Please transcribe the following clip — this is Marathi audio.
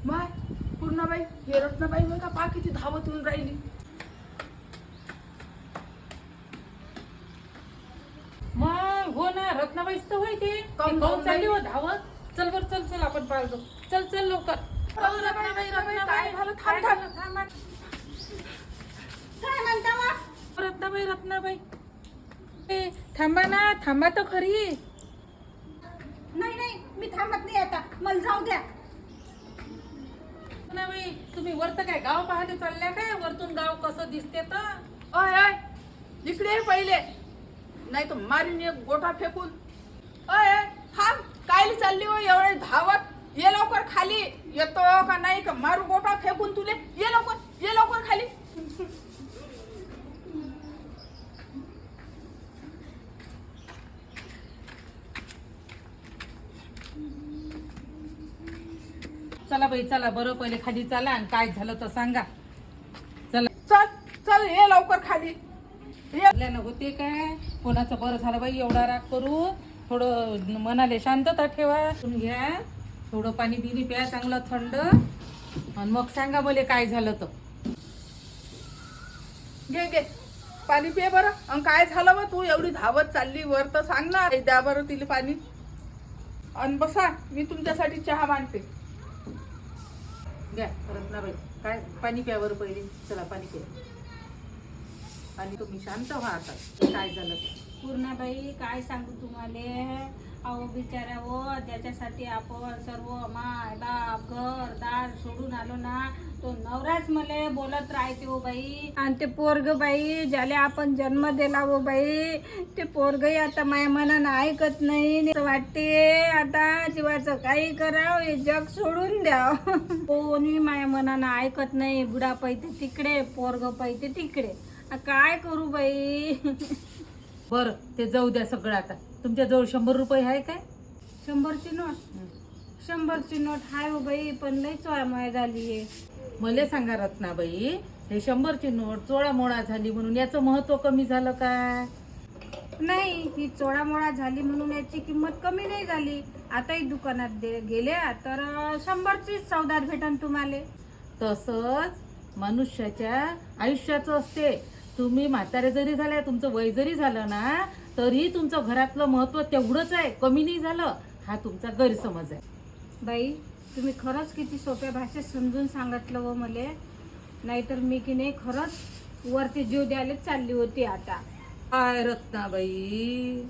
माय पूर्णाबाई हे रत्नाबाई होय का? पा किती धावत येऊन राहिली. मग हो ना, रत्नाबाईच तर होय ते. काहून काहून चालली हो राहिली? धावत? चल बर, चल चल आपण पाहायला जाऊ. चल चल लवकर. रत्नाबाई, काय झालं? थांब थांब. थांब. काय म्हणता रत्नाबाई रत्नाबाई ए, थांबा ना, थांबा तर खरी. नाही नाही, मी थांबत नाही आता, मला जाऊ द्या. रत्नाबाई तुम्ही वरत काय गाव पाहायला चालल्या काय? वरतून गाव कसं दिसते तर? अय अय इकडे ये पहिले, नाही तर मारीन एक गोटा फेकून. अय अय थांब, कायली चालली हो एवढे धावत? ये लवकर खाली. येतो का नाही का मारू गोटा फेकून तुले? ये लवकर खाली. चला बाई चला, बरं पहिले खाली चला आणि काय झालं तर सांगा. चला चल चल ये लवकर खाली ये. आपल्याला होते काय? कोणाचं बरं झालं बाई, एवढा राग करू. थोडं मनाला शांतता ठेवा. घ्या थोडं पाणी बिनी प्या चांगलं थंड, आणि मग सांगा मला काय झालं तर. घे पाणी पिये बरं. अन काय झालं बा, तू एवढी धावत चालली वर तर सांग ना. द्या बरं तिला पाणी. अन बसा, मी तुमच्यासाठी चहा मांडते. घ्या रत्नाबाई, काय पाणी प्या बरं पहिले. चला पाणी प्या आणि तुम्ही शांत व्हा आता. काय झालं ते. पूर्णाबाई काय सांगू तुम्हाला, अहो बिचारा हो, ज्याच्यासाठी आपण सर्व माय बाप घर दार सोडून आलो ना, तो नवराच मला बोलत राहते हो बाई. आणि ते पोरग बाई ज्याला आपण जन्म दिला हो बाई, ते पोरगही आता माया मनानं ऐकत नाही. असं वाटते आता जीवाचं काही करावं, हे जग सोडून द्याव. कोणी माया मनानं ऐकत नाही. बुडा पैते तिकडे, पोरग पैते तिकडे. काय करू बाई. बरं ते जाऊ द्या सगळं. आता तुमच्या जवळ 100 रुपये आहे काय? 100ची नोट? 100ची नोट हाय हो बाई, पण लई चोळामोळा झालीये. मला सांगा रत्नाबाई, हे 100ची नोट चोळामोळा झाली म्हणून याचं महत्व कमी झालं का? नाही, ही चोळामोळा झाली म्हणून याची किंमत कमी नाही झाली. आताही दुकानात गेल्या तर 100चीच सौदा भेटन तुम्हाला. तसंच मनुष्याच्या आयुष्याचं असते. तुम्ही म्हातारे जरी झाले, तुमचं वय जरी झालं ना, तरी तुमचं घरातलं महत्व तेवढंच आहे, कमी नाही झालं. हा तुमचा गैरसमज आहे. बाई तुम्ही खरंच किती सोप्या भाषेत समजून सांगितलं व मले. नाहीतर मी की नाही खरंच वरती जीव द्यायला चालली होती आता. काय रत्नाबाई,